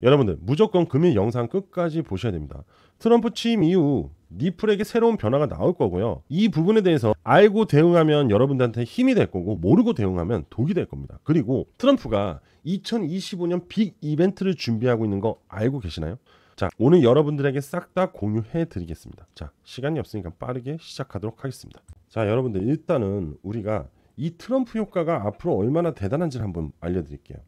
여러분들 무조건 금일 영상 끝까지 보셔야 됩니다. 트럼프 취임 이후 리플에게 새로운 변화가 나올 거고요. 이 부분에 대해서 알고 대응하면 여러분들한테 힘이 될 거고, 모르고 대응하면 독이 될 겁니다. 그리고 트럼프가 2025년 빅 이벤트를 준비하고 있는 거 알고 계시나요? 자, 오늘 여러분들에게 싹 다 공유해 드리겠습니다. 자, 시간이 없으니까 빠르게 시작하도록 하겠습니다. 자, 여러분들 일단은 우리가 이 트럼프 효과가 앞으로 얼마나 대단한지를 한번 알려드릴게요.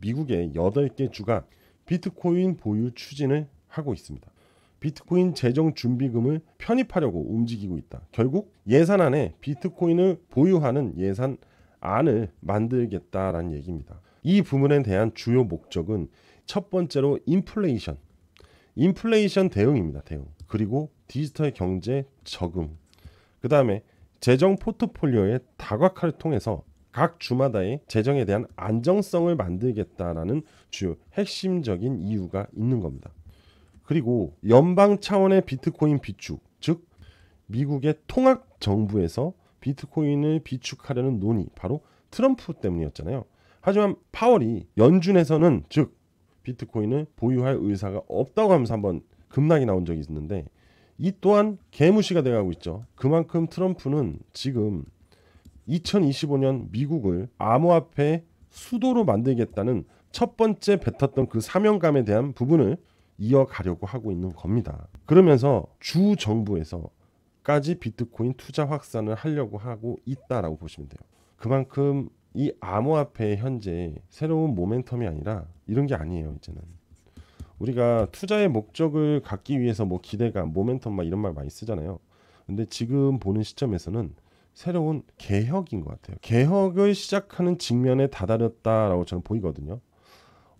미국의 8개 주가 비트코인 보유 추진을 하고 있습니다. 비트코인 재정 준비금을 편입하려고 움직이고 있다. 결국 예산안에 비트코인을 보유하는 예산안을 만들겠다라는 얘기입니다. 이 부분에 대한 주요 목적은 첫 번째로 인플레이션 대응입니다. 대응. 그리고 디지털 경제 적응. 그 다음에 재정 포트폴리오의 다각화를 통해서 각 주마다의 재정에 대한 안정성을 만들겠다라는 주요 핵심적인 이유가 있는 겁니다. 그리고 연방 차원의 비트코인 비축, 즉 미국의 통합 정부에서 비트코인을 비축하려는 논의, 바로 트럼프 때문이었잖아요. 하지만 파월이 연준에서는, 즉 비트코인을 보유할 의사가 없다고 하면서 한번 급락이 나온 적이 있는데, 이 또한 개무시가 돼가고 있죠. 그만큼 트럼프는 지금 2025년 미국을 암호화폐 수도로 만들겠다는 첫 번째 뱉었던 그 사명감에 대한 부분을 이어가려고 하고 있는 겁니다. 그러면서 주 정부에서까지 비트코인 투자 확산을 하려고 하고 있다라고 보시면 돼요. 그만큼 이 암호화폐의 현재 새로운 모멘텀이 아니라 이런 게 아니에요. 이제는 우리가 투자의 목적을 갖기 위해서 뭐 기대감, 모멘텀 막 이런 말 많이 쓰잖아요. 근데 지금 보는 시점에서는 새로운 개혁인 것 같아요. 개혁을 시작하는 직면에 다다랐다라고 저는 보이거든요.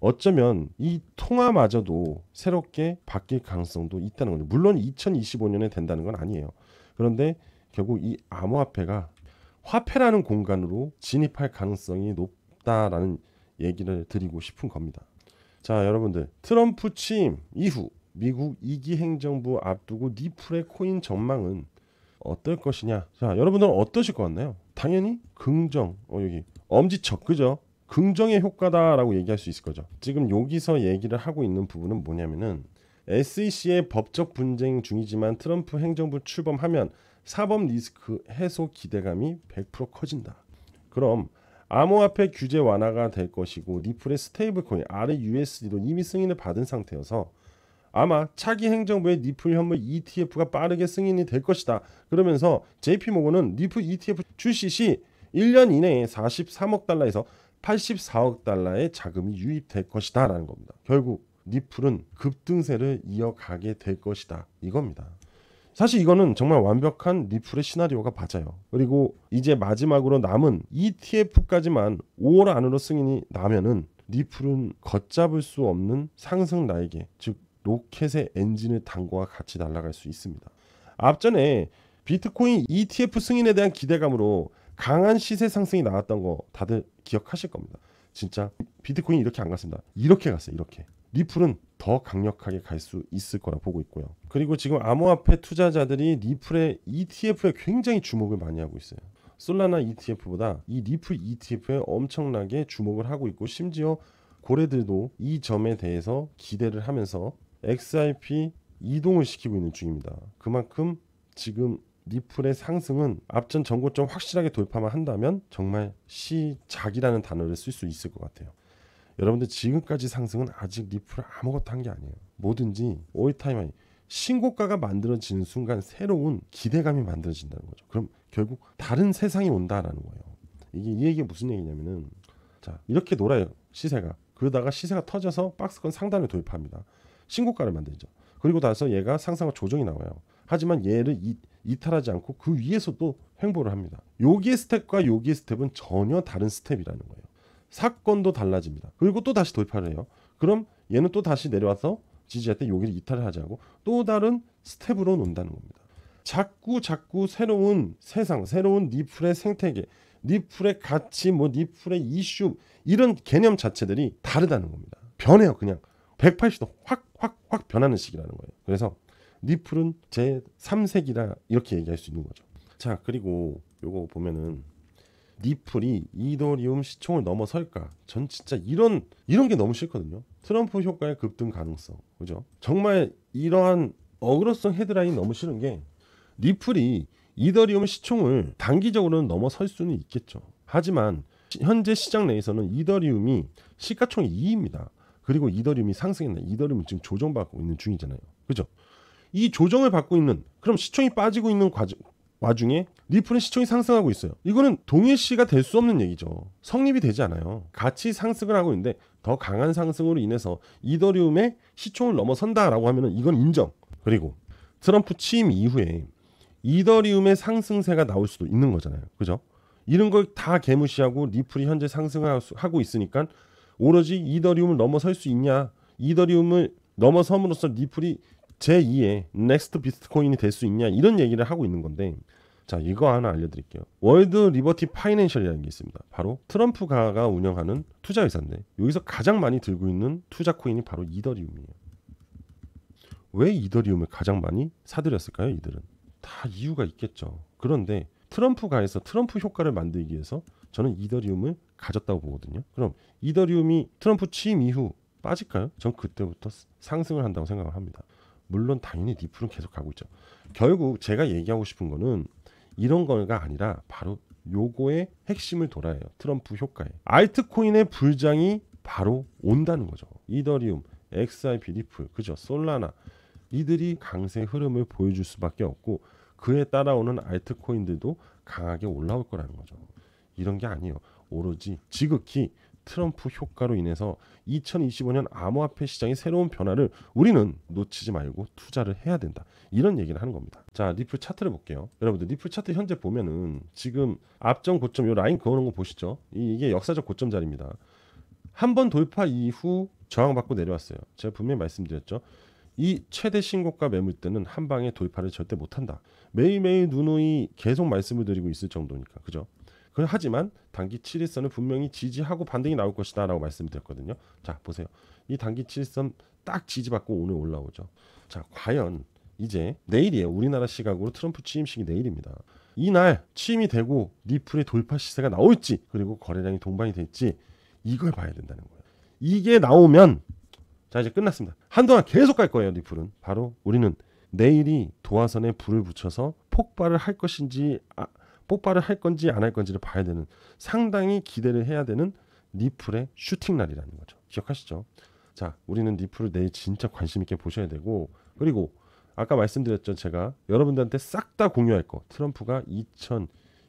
어쩌면 이 통화마저도 새롭게 바뀔 가능성도 있다는 거죠. 물론 2025년에 된다는 건 아니에요. 그런데 결국 이 암호화폐가 화폐라는 공간으로 진입할 가능성이 높다라는 얘기를 드리고 싶은 겁니다. 자, 여러분들, 트럼프 취임 이후 미국 2기 행정부 앞두고 리플의 코인 전망은 어떨 것이냐? 자, 여러분들은 어떠실 것 같나요? 당연히 긍정. 여기 엄지척, 그죠? 긍정의 효과다라고 얘기할 수 있을 거죠. 지금 여기서 얘기를 하고 있는 부분은 뭐냐면은 SEC의 법적 분쟁 중이지만 트럼프 행정부 출범하면 사법 리스크 해소 기대감이 100% 커진다. 그럼 암호화폐 규제 완화가 될 것이고, 리플의 스테이블 코인 RUSD로 이미 승인을 받은 상태여서 아마 차기 행정부의 리플 현물 ETF가 빠르게 승인이 될 것이다. 그러면서 JP모건은 리플 ETF 출시 시 1년 이내에 43억 달러에서 84억 달러의 자금이 유입될 것이다 라는 겁니다. 결국 리플은 급등세를 이어가게 될 것이다, 이겁니다. 사실 이거는 정말 완벽한 리플의 시나리오가 맞아요. 그리고 이제 마지막으로 남은 ETF까지만 5월 안으로 승인이 나면은 리플은 걷잡을 수 없는 상승 날개, 즉 로켓의 엔진을 탄 것과 같이 날아갈 수 있습니다. 앞전에 비트코인 ETF 승인에 대한 기대감으로 강한 시세 상승이 나왔던 거 다들 기억하실 겁니다. 진짜 비트코인이 이렇게 안 갔습니다. 이렇게 갔어요. 이렇게. 리플은 더 강력하게 갈 수 있을 거라 보고 있고요. 그리고 지금 암호화폐 투자자들이 리플의 ETF에 굉장히 주목을 많이 하고 있어요. 솔라나 ETF보다 이 리플 ETF에 엄청나게 주목을 하고 있고, 심지어 고래들도 이 점에 대해서 기대를 하면서 XRP 이동을 시키고 있는 중입니다. 그만큼 지금 리플의 상승은 앞전 전고점 확실하게 돌파만 한다면 정말 시작이라는 단어를 쓸 수 있을 것 같아요. 여러분들, 지금까지 상승은 아직 리플 아무것도 한 게 아니에요. 뭐든지 올타임 하이, 신고가가 만들어지는 순간 새로운 기대감이 만들어진다는 거죠. 그럼 결국 다른 세상이 온다라는 거예요. 이 얘기가 무슨 얘기냐면은, 자, 이렇게 놀아요, 시세가. 그러다가 시세가 터져서 박스권 상단을 돌파합니다. 신고가를 만들죠. 그리고 나서 얘가 상승과 조정이 나와요. 하지만 얘를 이탈하지 않고 그 위에서 또 횡보를 합니다. 여기의 스텝과 여기의 스텝은 전혀 다른 스텝이라는 거예요. 사건도 달라집니다. 그리고 또 다시 돌파를 해요. 그럼 얘는 또 다시 내려와서 지지할 때 여기를 이탈을 하지 않고 또 다른 스텝으로 논다는 겁니다. 자꾸 새로운 세상, 새로운 리플의 생태계, 리플의 가치, 뭐 리플의 이슈, 이런 개념 자체들이 다르다는 겁니다. 변해요. 그냥 180도 확 변하는 시기라는 거예요. 그래서 리플은 제 3세기라 이렇게 얘기할 수 있는 거죠. 자, 그리고 요거 보면은 리플이 이더리움 시총을 넘어설까? 전 진짜 이런 게 너무 싫거든요. 트럼프 효과의 급등 가능성. 그죠? 정말 이러한 어그로성 헤드라인이 너무 싫은 게 리플이 이더리움 시총을 단기적으로는 넘어설 수는 있겠죠. 하지만 현재 시장 내에서는 이더리움이 시가총액 2위입니다. 그리고 이더리움이 상승했나? 이더리움은 지금 조정받고 있는 중이잖아요. 그죠? 이 조정을 받고 있는, 그럼 시총이 빠지고 있는 와중에 리플은 시총이 상승하고 있어요. 이거는 동일시가 될 수 없는 얘기죠. 성립이 되지 않아요. 같이 상승을 하고 있는데 더 강한 상승으로 인해서 이더리움의 시총을 넘어선다라고 하면 이건 인정. 그리고 트럼프 취임 이후에 이더리움의 상승세가 나올 수도 있는 거잖아요. 그죠? 이런 걸 다 개무시하고 리플이 현재 상승을 하고 있으니까 오로지 이더리움을 넘어설 수 있냐, 이더리움을 넘어섬으로써 리플이 제2의 넥스트 비트코인이 될 수 있냐, 이런 얘기를 하고 있는 건데, 자, 이거 하나 알려드릴게요. 월드 리버티 파이낸셜이라는 게 있습니다. 바로 트럼프가 운영하는 투자 회사인데 여기서 가장 많이 들고 있는 투자 코인이 바로 이더리움이에요. 왜 이더리움을 가장 많이 사들였을까요? 이들은 다 이유가 있겠죠. 그런데 트럼프가에서 트럼프 효과를 만들기 위해서 저는 이더리움을 가졌다고 보거든요. 그럼 이더리움이 트럼프 취임 이후 빠질까요? 전 그때부터 상승을 한다고 생각을 합니다. 물론 당연히 리플은 계속 가고 있죠. 결국 제가 얘기하고 싶은 거는 이런 거가 아니라 바로 요거의 핵심을 돌아야 해요. 트럼프 효과에. 알트코인의 불장이 바로 온다는 거죠. 이더리움, XRP, 리플, 그죠? 솔라나, 이들이 강세 흐름을 보여줄 수밖에 없고 그에 따라오는 알트코인들도 강하게 올라올 거라는 거죠. 이런 게 아니에요. 오로지 지극히 트럼프 효과로 인해서 2025년 암호화폐 시장의 새로운 변화를 우리는 놓치지 말고 투자를 해야 된다. 이런 얘기를 하는 겁니다. 자, 리플 차트를 볼게요. 여러분들 리플 차트 현재 보면은 지금 앞전 고점 요 라인 그어놓은 거 보시죠. 이게 역사적 고점 자리입니다. 한 번 돌파 이후 저항받고 내려왔어요. 제가 분명히 말씀드렸죠. 이 최대 신고가 매물대는 한 방에 돌파를 절대 못한다. 매일매일 누누이 계속 말씀을 드리고 있을 정도니까. 그죠? 하지만 단기 7일선을 분명히 지지하고 반등이 나올 것이다 라고 말씀드렸거든요. 자, 보세요. 이 단기 7일선 딱 지지받고 오늘 올라오죠. 자, 과연 이제 내일이에요. 우리나라 시각으로 트럼프 취임식이 내일입니다. 이날 취임이 되고 리플의 돌파 시세가 나올지, 그리고 거래량이 동반이 될지, 이걸 봐야 된다는 거예요. 이게 나오면 자, 이제 끝났습니다. 한동안 계속 갈 거예요. 리플은. 바로 우리는 내일이 도화선에 불을 붙여서 폭발을 할 것인지 폭발을 할 건지 안 할 건지를 봐야 되는, 상당히 기대를 해야 되는 리플의 슈팅 날이라는 거죠. 기억하시죠? 자, 우리는 리플을 내일 진짜 관심 있게 보셔야 되고, 그리고 아까 말씀드렸죠. 제가 여러분들한테 싹 다 공유할 거. 트럼프가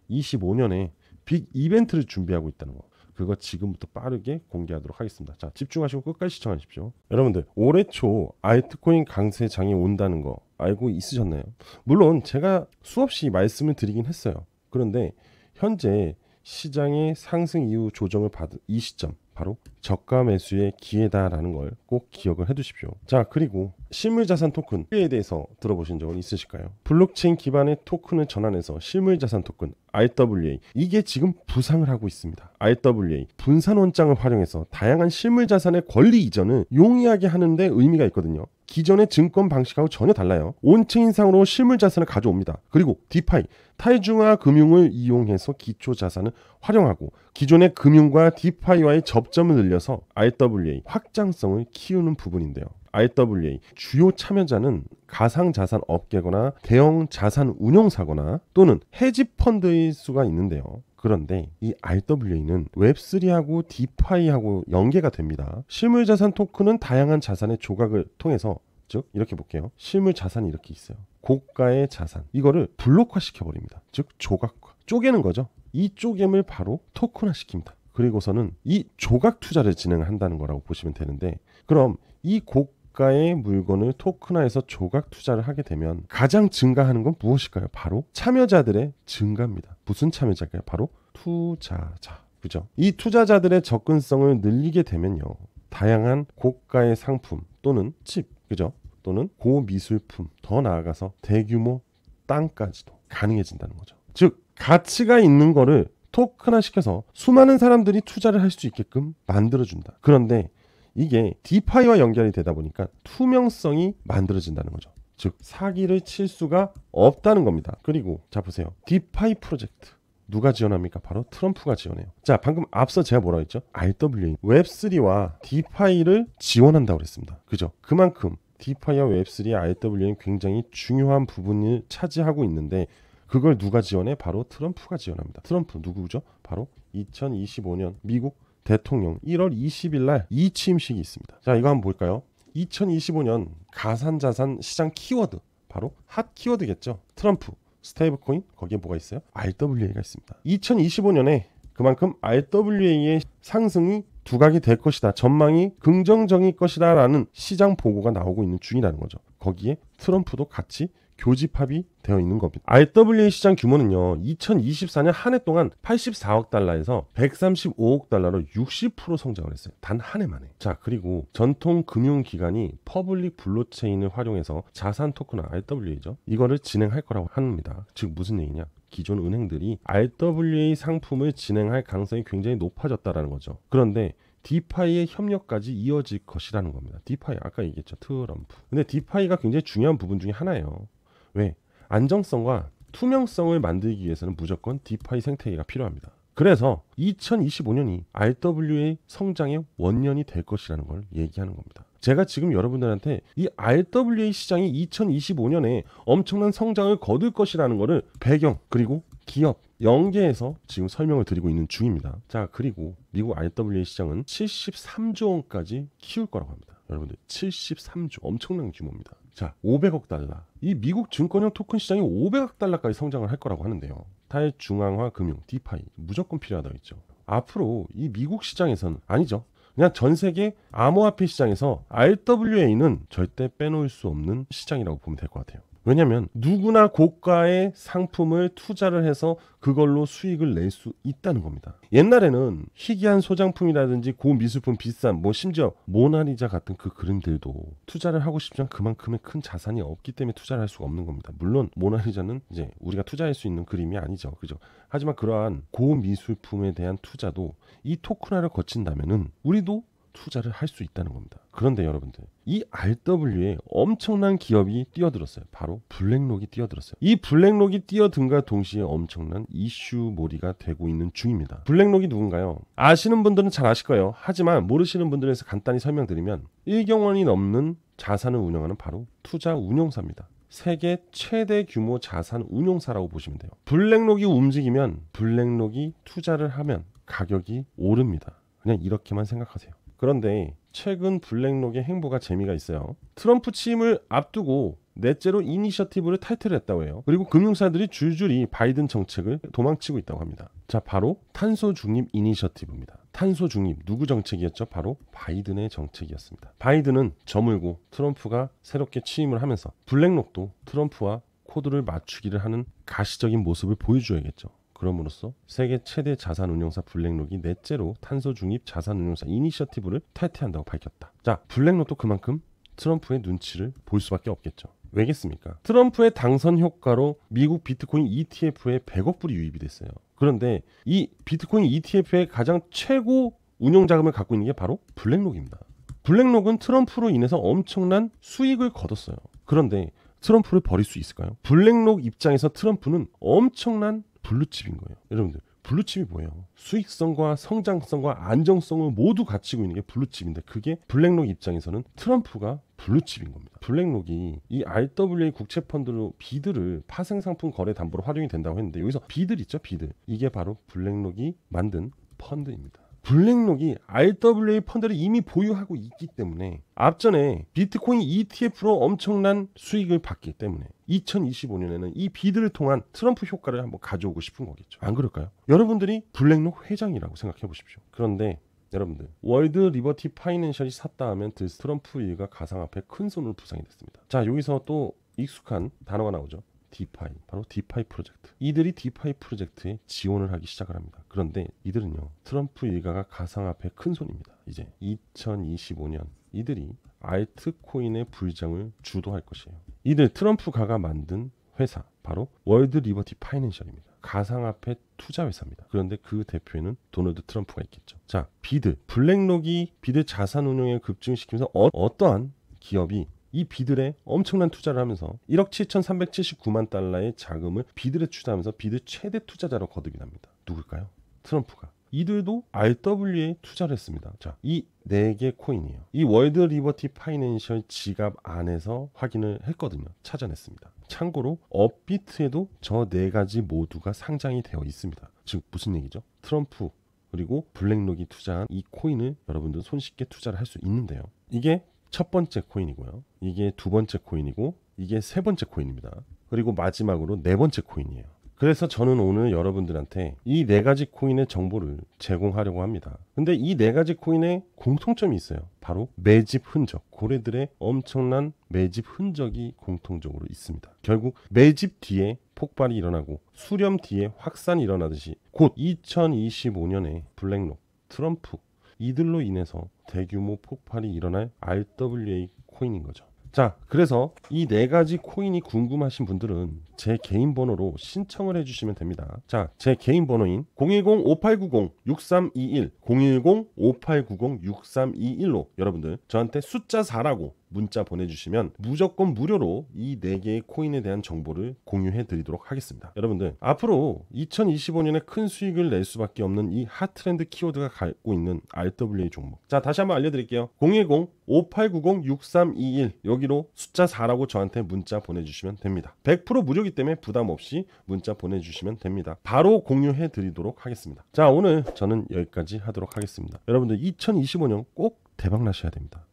2025년에 빅 이벤트를 준비하고 있다는 거. 그거 지금부터 빠르게 공개하도록 하겠습니다. 자, 집중하시고 끝까지 시청하십시오. 여러분들, 올해 초 알트코인 강세장이 온다는 거 알고 있으셨나요? 물론 제가 수없이 말씀을 드리긴 했어요. 그런데 현재 시장의 상승 이후 조정을 받은 이 시점, 바로 저가 매수의 기회다라는 걸 꼭 기억을 해두십시오. 자, 그리고 실물자산 토큰에 대해서 들어보신 적은 있으실까요? 블록체인 기반의 토큰을 전환해서 실물자산 토큰 RWA, 이게 지금 부상을 하고 있습니다. RWA, 분산 원장을 활용해서 다양한 실물자산의 권리 이전을 용이하게 하는데 의미가 있거든요. 기존의 증권 방식하고 전혀 달라요. 온체인상으로 실물자산을 가져옵니다. 그리고 디파이, 탈중화 금융을 이용해서 기초자산을 활용하고 기존의 금융과 디파이와의 접점을 늘려서 RWA 확장성을 키우는 부분인데요. RWA 주요 참여자는 가상자산 업계거나 대형 자산 운용사거나 또는 헤지펀드일 수가 있는데요. 그런데 이 RWA는 웹3하고 디파이하고 연계가 됩니다. 실물자산 토큰은 다양한 자산의 조각을 통해서, 즉 이렇게 볼게요. 실물자산이 이렇게 있어요. 고가의 자산, 이거를 블록화 시켜버립니다. 즉 조각화, 쪼개는 거죠. 이 쪼개을 바로 토큰화 시킵니다. 그리고서는 이 조각 투자를 진행한다는 거라고 보시면 되는데, 그럼 이 고가의 물건을 토큰화해서 조각 투자를 하게 되면 가장 증가하는 건 무엇일까요? 바로 참여자들의 증가입니다. 무슨 참여자일까요? 바로 투자자. 그죠? 이 투자자들의 접근성을 늘리게 되면요, 다양한 고가의 상품 또는 칩, 그죠? 또는 고미술품, 더 나아가서 대규모 땅까지도 가능해진다는 거죠. 즉 가치가 있는 거를 토큰화 시켜서 수많은 사람들이 투자를 할 수 있게끔 만들어준다. 그런데 이게 디파이와 연결이 되다 보니까 투명성이 만들어진다는 거죠. 즉 사기를 칠 수가 없다는 겁니다. 그리고 자 보세요. 디파이 프로젝트, 누가 지원합니까? 바로 트럼프가 지원해요. 자, 방금 앞서 제가 뭐라고 했죠? RWA, 웹3와 디파이를 지원한다고 그랬습니다. 그죠? 그만큼 디파이와 웹3, RWA는 굉장히 중요한 부분을 차지하고 있는데 그걸 누가 지원해? 바로 트럼프가 지원합니다. 트럼프 누구죠? 바로 2025년 미국 대통령 1월 20일 날 이 취임식이 있습니다. 자, 이거 한번 볼까요? 2025년 가상자산 시장 키워드, 바로 핫 키워드겠죠. 트럼프, 스테이블 코인, 거기에 뭐가 있어요? RWA가 있습니다. 2025년에 그만큼 RWA의 상승이 두각이 될 것이다, 전망이 긍정적일 것이다 라는 시장 보고가 나오고 있는 중이라는 거죠. 거기에 트럼프도 같이 교집합이 되어 있는 겁니다. RWA 시장 규모는요, 2024년 한 해 동안 84억 달러에서 135억 달러로 60% 성장을 했어요. 단 한 해 만에. 자, 그리고 전통 금융기관이 퍼블릭 블록체인을 활용해서 자산 토큰 RWA죠. 이거를 진행할 거라고 합니다. 즉 무슨 얘기냐? 기존 은행들이 RWA 상품을 진행할 가능성이 굉장히 높아졌다라는 거죠. 그런데 디파이의 협력까지 이어질 것이라는 겁니다. 디파이 아까 얘기했죠. 트럼프. 근데 디파이가 굉장히 중요한 부분 중에 하나예요. 왜? 안정성과 투명성을 만들기 위해서는 무조건 디파이 생태계가 필요합니다. 그래서 2025년이 RWA 성장의 원년이 될 것이라는 걸 얘기하는 겁니다. 제가 지금 여러분들한테 이 RWA 시장이 2025년에 엄청난 성장을 거둘 것이라는 거를 배경 그리고 기업 연계해서 지금 설명을 드리고 있는 중입니다. 자, 그리고 미국 RWA 시장은 73조 원까지 키울 거라고 합니다. 여러분들 73조, 엄청난 규모입니다. 자, 500억 달러. 이 미국 증권형 토큰 시장이 500억 달러까지 성장을 할 거라고 하는데요. 탈중앙화 금융, 디파이 무조건 필요하다고 했죠. 앞으로 이 미국 시장에서는 아니죠. 그냥 전 세계 암호화폐 시장에서 RWA는 절대 빼놓을 수 없는 시장이라고 보면 될 것 같아요. 왜냐하면 누구나 고가의 상품을 투자를 해서 그걸로 수익을 낼 수 있다는 겁니다. 옛날에는 희귀한 소장품이라든지 고미술품 비싼 심지어 모나리자 같은 그 그림들도 투자를 하고 싶지만 그만큼의 큰 자산이 없기 때문에 투자를 할 수가 없는 겁니다. 물론 모나리자는 이제 우리가 투자할 수 있는 그림이 아니죠. 그죠? 하지만 그러한 고미술품에 대한 투자도 이 토큰화를 거친다면은 우리도 투자를 할 수 있다는 겁니다. 그런데 여러분들, 이 RWA에 엄청난 기업이 뛰어들었어요. 바로 블랙록이 뛰어들었어요. 이 블랙록이 뛰어든과 동시에 엄청난 이슈몰이가 되고 있는 중입니다. 블랙록이 누군가요? 아시는 분들은 잘 아실 거예요. 하지만 모르시는 분들에서 간단히 설명드리면 1경 원이 넘는 자산을 운영하는 바로 투자 운용사입니다. 세계 최대 규모 자산 운용사라고 보시면 돼요. 블랙록이 움직이면, 블랙록이 투자를 하면 가격이 오릅니다. 그냥 이렇게만 생각하세요. 그런데 최근 블랙록의 행보가 재미가 있어요. 트럼프 취임을 앞두고 넷째로 이니셔티브를 탈퇴했다고 해요. 그리고 금융사들이 줄줄이 바이든 정책을 도망치고 있다고 합니다. 자, 바로 탄소 중립 이니셔티브입니다. 탄소 중립 누구 정책이었죠? 바로 바이든의 정책이었습니다. 바이든은 저물고 트럼프가 새롭게 취임을 하면서 블랙록도 트럼프와 코드를 맞추기를 하는 가시적인 모습을 보여줘야겠죠. 그럼으로써 세계 최대 자산운용사 블랙록이 넷째로 탄소 중립 자산운용사 이니셔티브를 탈퇴한다고 밝혔다. 자, 블랙록도 그만큼 트럼프의 눈치를 볼 수밖에 없겠죠. 왜겠습니까? 트럼프의 당선 효과로 미국 비트코인 ETF에 100억 불이 유입이 됐어요. 그런데 이 비트코인 ETF의 가장 최고 운용 자금을 갖고 있는 게 바로 블랙록입니다. 블랙록은 트럼프로 인해서 엄청난 수익을 거뒀어요. 그런데 트럼프를 버릴 수 있을까요? 블랙록 입장에서 트럼프는 엄청난 블루칩인 거예요. 여러분들, 블루칩이 뭐예요? 수익성과 성장성과 안정성을 모두 갖추고 있는 게 블루칩인데, 그게 블랙록 입장에서는 트럼프가 블루칩인 겁니다. 블랙록이 이 RWA 국채펀드로 비드를 파생상품 거래 담보로 활용이 된다고 했는데, 여기서 비들 있죠? 비들. 이게 바로 블랙록이 만든 펀드입니다. 블랙록이 RWA 펀드를 이미 보유하고 있기 때문에 앞전에 비트코인 ETF로 엄청난 수익을 받기 때문에 2025년에는 이 비드를 통한 트럼프 효과를 한번 가져오고 싶은 거겠죠. 안 그럴까요? 여러분들이 블랙록 회장이라고 생각해 보십시오. 그런데 여러분들, 월드 리버티 파이낸셜이 샀다 하면 트럼프 일가 가상화폐 큰 손으로 부상이 됐습니다. 자, 여기서 또 익숙한 단어가 나오죠. 디파이, 바로 디파이 프로젝트. 이들이 디파이 프로젝트에 지원을 하기 시작을 합니다. 그런데 이들은요, 트럼프 일가가 가상화폐 큰 손입니다. 이제 2025년 이들이 알트코인의 불장을 주도할 것이에요. 이들 트럼프가가 만든 회사, 바로 월드 리버티 파이낸셜입니다. 가상화폐 투자 회사입니다. 그런데 그 대표에는 도널드 트럼프가 있겠죠. 자, 비드, 블랙록이 비드 자산 운용에 급증시키면서 어떠한 기업이 이 비들에 엄청난 투자를 하면서 1억 7,379만 달러의 자금을 비들에 투자하면서 비들 최대 투자자로 거듭이 납니다. 누굴까요? 트럼프가. 이들도 RWA에 투자를 했습니다. 자, 이 4개 코인이에요. 이 월드 리버티 파이낸셜 지갑 안에서 확인을 했거든요. 찾아냈습니다. 참고로 업비트에도 저 4가지 모두가 상장이 되어 있습니다. 즉 무슨 얘기죠? 트럼프 그리고 블랙록이 투자한 이 코인을 여러분들 손쉽게 투자를 할 수 있는데요. 이게 첫 번째 코인이고요. 이게 두 번째 코인이고 이게 세 번째 코인입니다. 그리고 마지막으로 네 번째 코인이에요. 그래서 저는 오늘 여러분들한테 이 4가지 코인의 정보를 제공하려고 합니다. 근데 이 4가지 코인에 공통점이 있어요. 바로 매집 흔적. 고래들의 엄청난 매집 흔적이 공통적으로 있습니다. 결국 매집 뒤에 폭발이 일어나고 수렴 뒤에 확산이 일어나듯이 곧 2025년에 블랙록, 트럼프 이들로 인해서 대규모 폭발이 일어날 RWA 코인인 거죠. 자, 그래서 이 4가지 코인이 궁금하신 분들은 제 개인 번호로 신청을 해주시면 됩니다. 자, 제 개인 번호인 010-5890-6321 010-5890-6321로 여러분들 저한테 숫자 4라고 문자 보내주시면 무조건 무료로 이 4개의 코인에 대한 정보를 공유해 드리도록 하겠습니다. 여러분들 앞으로 2025년에 큰 수익을 낼 수밖에 없는 이 핫트렌드 키워드가 갖고 있는 RWA 종목. 자, 다시 한번 알려드릴게요. 010-5890-6321 여기로 숫자 4라고 저한테 문자 보내주시면 됩니다. 100% 무료이기 때문에 부담 없이 문자 보내주시면 됩니다. 바로 공유해 드리도록 하겠습니다. 자, 오늘 저는 여기까지 하도록 하겠습니다. 여러분들 2025년 꼭 대박 나셔야 됩니다.